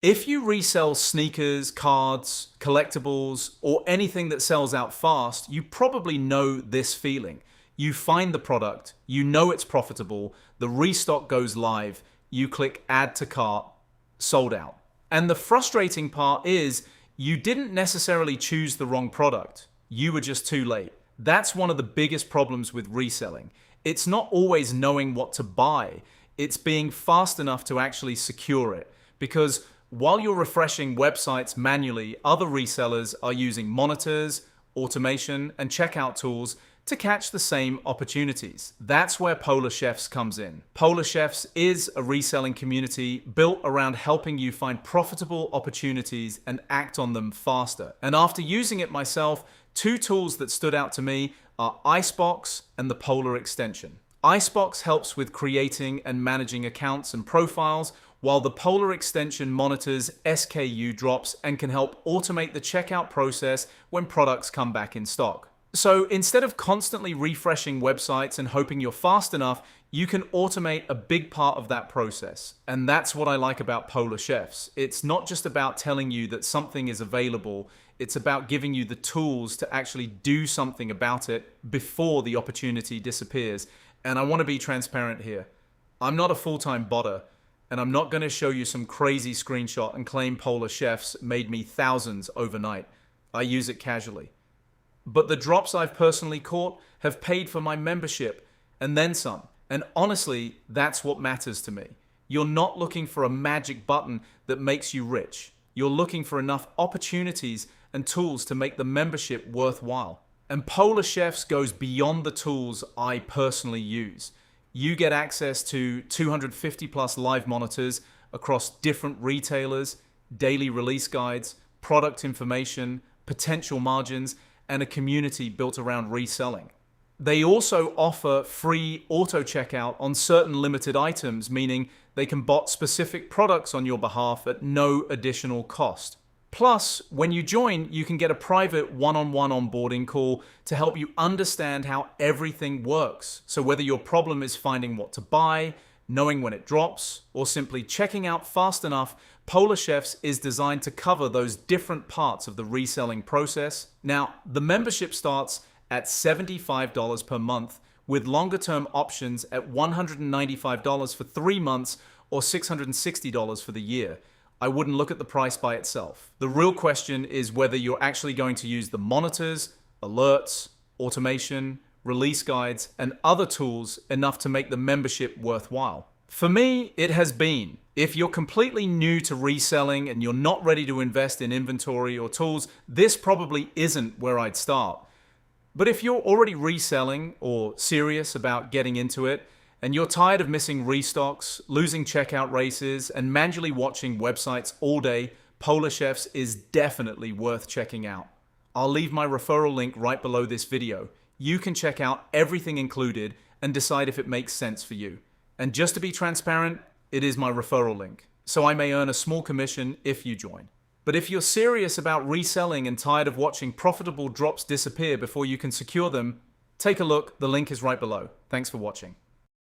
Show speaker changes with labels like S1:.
S1: If you resell sneakers, cards, collectibles, or anything that sells out fast, you probably know this feeling. You find the product, you know it's profitable, the restock goes live, you click add to cart, sold out. And the frustrating part is you didn't necessarily choose the wrong product. You were just too late. That's one of the biggest problems with reselling. It's not always knowing what to buy. It's being fast enough to actually secure it. Because while you're refreshing websites manually, other resellers are using monitors, automation, and checkout tools to catch the same opportunities. That's where Polar Chefs comes in. Polar Chefs is a reselling community built around helping you find profitable opportunities and act on them faster. And after using it myself, two tools that stood out to me are Icebox and the Polar extension. Icebox helps with creating and managing accounts and profiles, while the Polar extension monitors SKU drops and can help automate the checkout process when products come back in stock. So instead of constantly refreshing websites and hoping you're fast enough, you can automate a big part of that process. And that's what I like about Polar Chefs. It's not just about telling you that something is available, it's about giving you the tools to actually do something about it before the opportunity disappears. And I want to be transparent here. I'm not a full-time botter, and I'm not going to show you some crazy screenshot and claim Polar Chefs made me thousands overnight. I use it casually. But the drops I've personally caught have paid for my membership and then some. And honestly, that's what matters to me. You're not looking for a magic button that makes you rich. You're looking for enough opportunities and tools to make the membership worthwhile. And Polar Chefs goes beyond the tools I personally use. You get access to 250 plus live monitors across different retailers, daily release guides, product information, potential margins, and a community built around reselling. They also offer free auto checkout on certain limited items, meaning they can bot specific products on your behalf at no additional cost. Plus, when you join, you can get a private one-on-one onboarding call to help you understand how everything works. So whether your problem is finding what to buy, knowing when it drops, or simply checking out fast enough, Polar Chefs is designed to cover those different parts of the reselling process. Now, the membership starts at $75 per month, with longer-term options at $195 for 3 months or $660 for the year. I wouldn't look at the price by itself. The real question is whether you're actually going to use the monitors, alerts, automation, release guides, and other tools enough to make the membership worthwhile. For me, it has been. If you're completely new to reselling and you're not ready to invest in inventory or tools, this probably isn't where I'd start. But if you're already reselling or serious about getting into it, and you're tired of missing restocks, losing checkout races, and manually watching websites all day, Polar Chefs is definitely worth checking out. I'll leave my referral link right below this video. You can check out everything included and decide if it makes sense for you. And just to be transparent, it is my referral link, so I may earn a small commission if you join. But if you're serious about reselling and tired of watching profitable drops disappear before you can secure them, take a look, the link is right below. Thanks for watching.